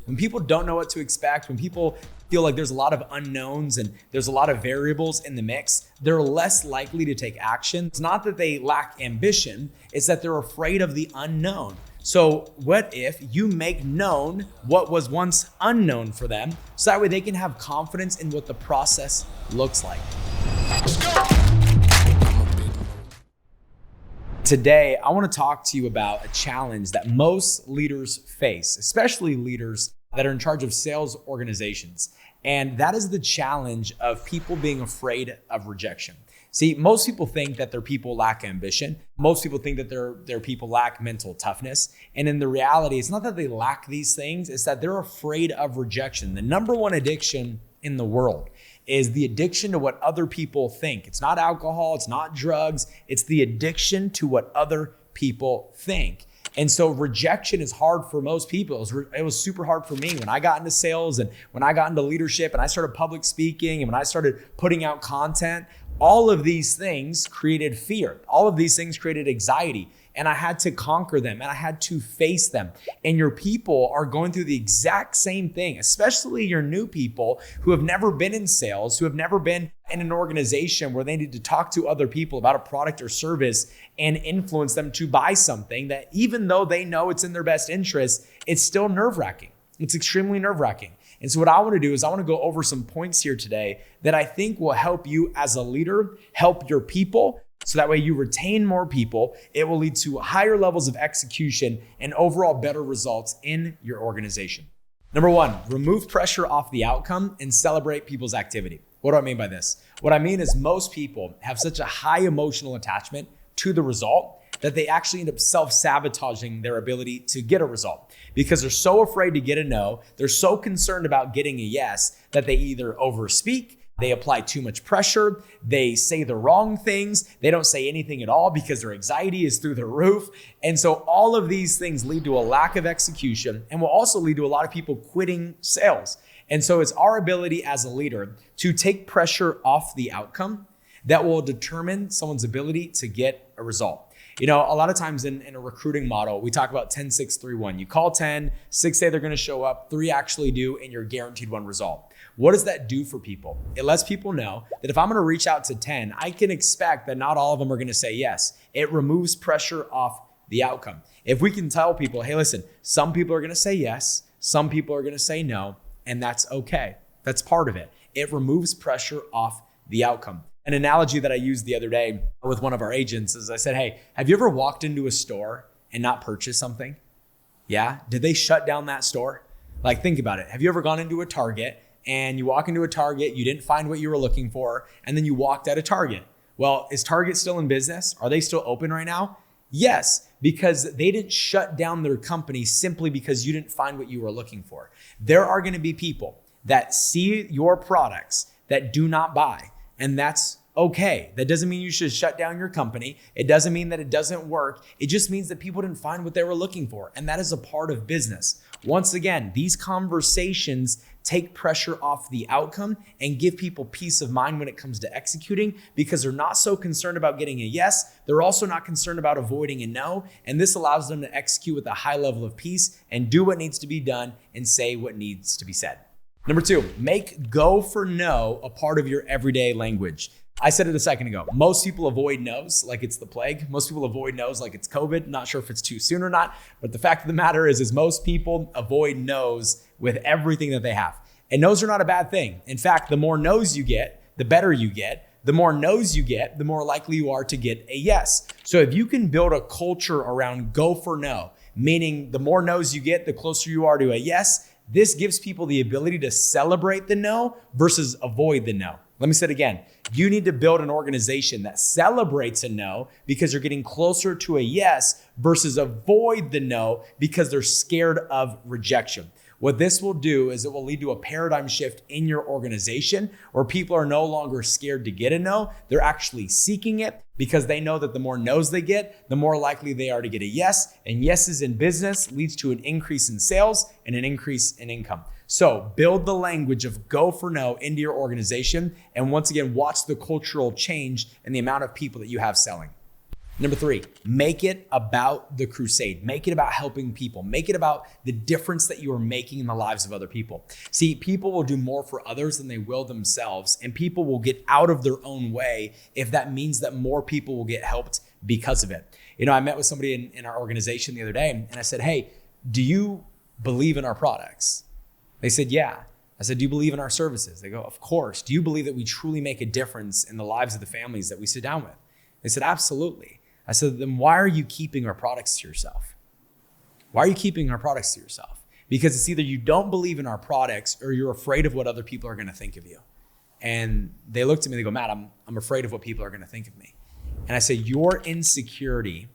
When people don't know what to expect, when people feel like there's a lot of unknowns and there's a lot of variables in the mix, they're less likely to take action. It's not that they lack ambition, it's that they're afraid of the unknown. So what if you make known what was once unknown for them, so that way they can have confidence in what the process looks like? Today, I want to talk to you about a challenge that most leaders face, especially leaders that are in charge of sales organizations. And that is the challenge of people being afraid of rejection. See, most people think that their people lack ambition. Most people think that their people lack mental toughness. And in the reality, it's not that they lack these things, it's that they're afraid of rejection. The number one addiction in the world is the addiction to what other people think. It's not alcohol, it's not drugs, it's the addiction to what other people think. And so rejection is hard for most people. It was super hard for me when I got into sales and when I got into leadership and I started public speaking and when I started putting out content. All of these things created fear. All of these things created anxiety. And I had to conquer them and I had to face them. And your people are going through the exact same thing, especially your new people who have never been in sales, who have never been in an organization where they need to talk to other people about a product or service and influence them to buy something that even though they know it's in their best interest, it's still nerve-wracking. It's extremely nerve-wracking. And so what I want to do is I want to go over some points here today that I think will help you as a leader, help your people, so that way you retain more people. It will lead to higher levels of execution and overall better results in your organization. Number one, remove pressure off the outcome and celebrate people's activity. What do I mean by this? What I mean is most people have such a high emotional attachment to the result that they actually end up self-sabotaging their ability to get a result because they're so afraid to get a no. They're so concerned about getting a yes that they either overspeak, they apply too much pressure, they say the wrong things, they don't say anything at all because their anxiety is through the roof. And so all of these things lead to a lack of execution and will also lead to a lot of people quitting sales. And so it's our ability as a leader to take pressure off the outcome that will determine someone's ability to get a result. You know, a lot of times in a recruiting model, we talk about 10, 6, 3, 1. You call 10, 6 say they're going to show up, 3 actually do, and you're guaranteed one result. What does that do for people? It lets people know that if I'm going to reach out to 10, I can expect that not all of them are going to say yes. It removes pressure off the outcome. If we can tell people, hey, listen, some people are going to say yes, some people are going to say no, and that's okay. That's part of it. It removes pressure off the outcome. An analogy that I used the other day with one of our agents is I said, hey, have you ever walked into a store and not purchased something? Yeah? Did they shut down that store? Like, think about it. Have you ever gone into a Target and you walk into a Target, you didn't find what you were looking for, and then you walked out of Target? Well, is Target still in business? Are they still open right now? Yes, because they didn't shut down their company simply because you didn't find what you were looking for. There are going to be people that see your products that do not buy. And that's okay. That doesn't mean you should shut down your company. It doesn't mean that it doesn't work. It just means that people didn't find what they were looking for. And that is a part of business. Once again, these conversations take pressure off the outcome and give people peace of mind when it comes to executing because they're not so concerned about getting a yes. They're also not concerned about avoiding a no. And this allows them to execute with a high level of peace and do what needs to be done and say what needs to be said. Number two, make go for no a part of your everyday language. I said it a second ago. Most people avoid no's like it's the plague. Most people avoid no's like it's COVID. Not sure if it's too soon or not, but the fact of the matter is most people avoid no's with everything that they have. And no's are not a bad thing. In fact, the more no's you get, the better you get. The more no's you get, the more likely you are to get a yes. So if you can build a culture around go for no, meaning the more no's you get, the closer you are to a yes, this gives people the ability to celebrate the no versus avoid the no. Let me say it again. You need to build an organization that celebrates a no because you're getting closer to a yes versus avoid the no because they're scared of rejection. What this will do is it will lead to a paradigm shift in your organization where people are no longer scared to get a no. They're actually seeking it because they know that the more no's they get, the more likely they are to get a yes. And yeses in business leads to an increase in sales and an increase in income. So build the language of go for no into your organization. And once again, watch the cultural change and the amount of people that you have selling. Number 3, make it about the crusade. Make it about helping people. Make it about the difference that you are making in the lives of other people. See, people will do more for others than they will themselves, and people will get out of their own way if that means that more people will get helped because of it. I met with somebody in our organization the other day, and I said, hey, do you believe in our products? They said, yeah. I said, do you believe in our services? They go, of course. Do you believe that we truly make a difference in the lives of the families that we sit down with? They said, absolutely. I said, then why are you keeping our products to yourself? Why are you keeping our products to yourself? Because it's either you don't believe in our products or you're afraid of what other people are going to think of you. And they looked at me, they go, Matt, I'm afraid of what people are going to think of me. And I said, your insecurity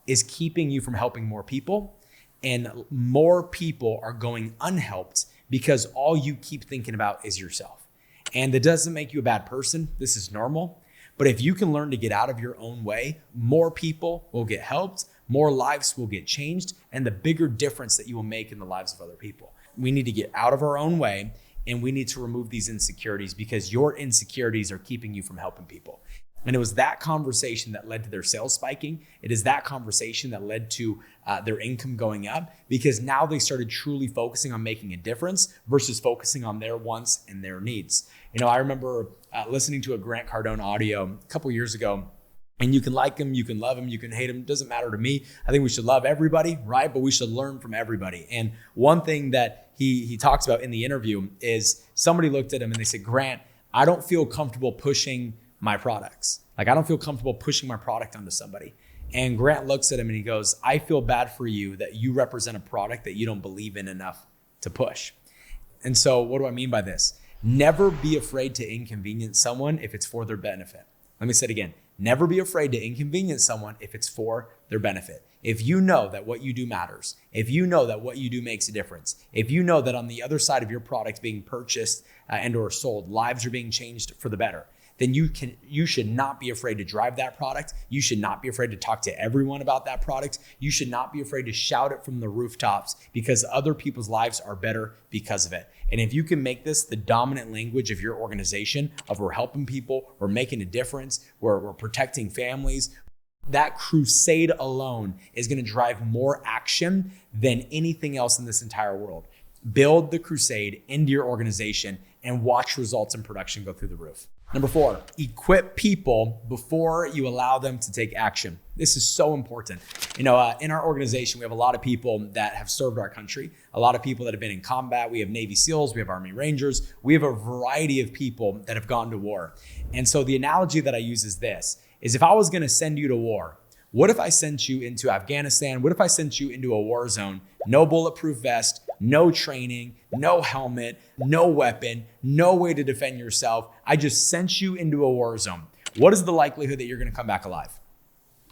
is keeping you from helping more people, and more people are going unhelped because all you keep thinking about is yourself. And that doesn't make you a bad person. This is normal. But if you can learn to get out of your own way, more people will get helped, more lives will get changed, and the bigger difference that you will make in the lives of other people. We need to get out of our own way, and we need to remove these insecurities because your insecurities are keeping you from helping people. And it was that conversation that led to their sales spiking. It is that conversation that led to their income going up, because now they started truly focusing on making a difference versus focusing on their wants and their needs. I remember listening to a Grant Cardone audio a couple years ago, and you can like him, you can love him, you can hate him. It doesn't matter to me. I think we should love everybody, right? But we should learn from everybody. And one thing that he talks about in the interview is somebody looked at him and they said, Grant, I don't feel comfortable pushing my products. I don't feel comfortable pushing my product onto somebody. And Grant looks at him and he goes, I feel bad for you that you represent a product that you don't believe in enough to push. And so what do I mean by this? Never be afraid to inconvenience someone if it's for their benefit. Let me say it again. Never be afraid to inconvenience someone if it's for their benefit. If you know that what you do matters, if you know that what you do makes a difference, if you know that on the other side of your product being purchased and or sold, lives are being changed for the better, then you should not be afraid to drive that product. You should not be afraid to talk to everyone about that product. You should not be afraid to shout it from the rooftops because other people's lives are better because of it. And if you can make this the dominant language of your organization, of we're helping people, we're making a difference, we're protecting families, that crusade alone is going to drive more action than anything else in this entire world. Build the crusade into your organization and watch results in production go through the roof. Number 4, equip people before you allow them to take action. This is so important. In our organization, we have a lot of people that have served our country, a lot of people that have been in combat. We have Navy SEALs, we have Army Rangers, we have a variety of people that have gone to war. And so the analogy that I use is this, is if I was gonna send you to war, what if I sent you into Afghanistan? What if I sent you into a war zone? No bulletproof vest, no training, no helmet, no weapon, no way to defend yourself. I just sent you into a war zone. What is the likelihood that you're going to come back alive?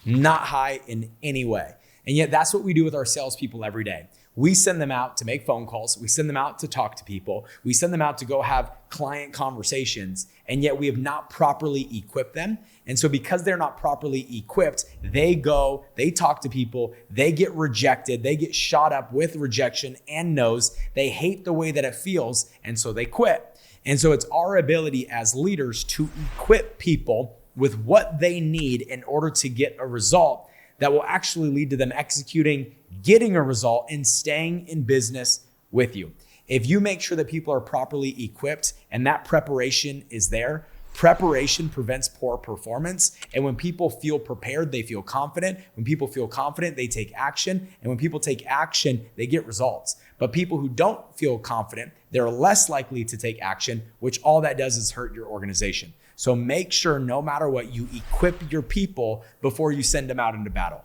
Not high in any way. And yet that's what we do with our salespeople every day. We send them out to make phone calls. We send them out to talk to people. We send them out to go have client conversations. And yet we have not properly equipped them. And so because they're not properly equipped, they go, they talk to people, they get rejected, they get shot up with rejection and no's. They hate the way that it feels, and so they quit. And so it's our ability as leaders to equip people with what they need in order to get a result that will actually lead to them executing, getting a result, and staying in business with you. If you make sure that people are properly equipped and that preparation is there, preparation prevents poor performance. And when people feel prepared, they feel confident. When people feel confident, they take action. And when people take action, they get results. But people who don't feel confident, they're less likely to take action, which all that does is hurt your organization. So make sure no matter what, you equip your people before you send them out into battle.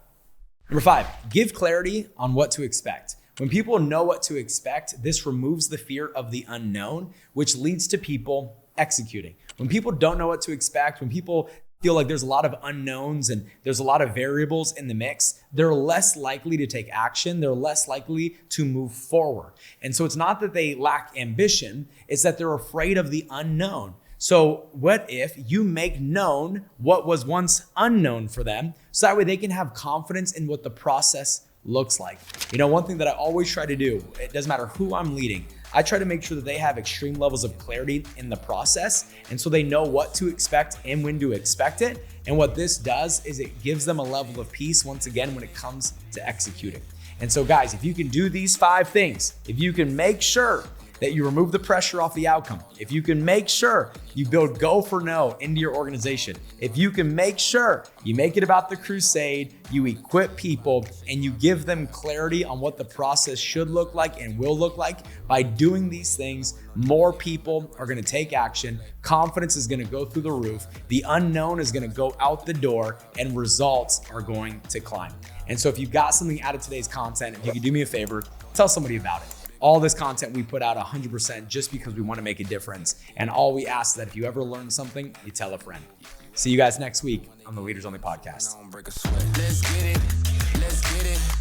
Number 5, give clarity on what to expect. When people know what to expect, this removes the fear of the unknown, which leads to people executing. When people don't know what to expect, when people feel like there's a lot of unknowns and there's a lot of variables in the mix, they're less likely to take action. They're less likely to move forward. And so it's not that they lack ambition, it's that they're afraid of the unknown. So what if you make known what was once unknown for them, so that way they can have confidence in what the process looks like? One thing that I always try to do, it doesn't matter who I'm leading, I try to make sure that they have extreme levels of clarity in the process. And so they know what to expect and when to expect it. And what this does is it gives them a level of peace, once again, when it comes to executing. And so guys, if you can do these 5 things, if you can make sure that you remove the pressure off the outcome, if you can make sure you build go for no into your organization, if you can make sure you make it about the crusade, you equip people and you give them clarity on what the process should look like and will look like, by doing these things, more people are gonna take action, confidence is gonna go through the roof, the unknown is gonna go out the door, and results are going to climb. And so if you got something out of today's content, if you could do me a favor, tell somebody about it. All this content we put out 100% just because we want to make a difference. And all we ask is that if you ever learn something, you tell a friend. See you guys next week on the Leaders Only podcast. Let's get it.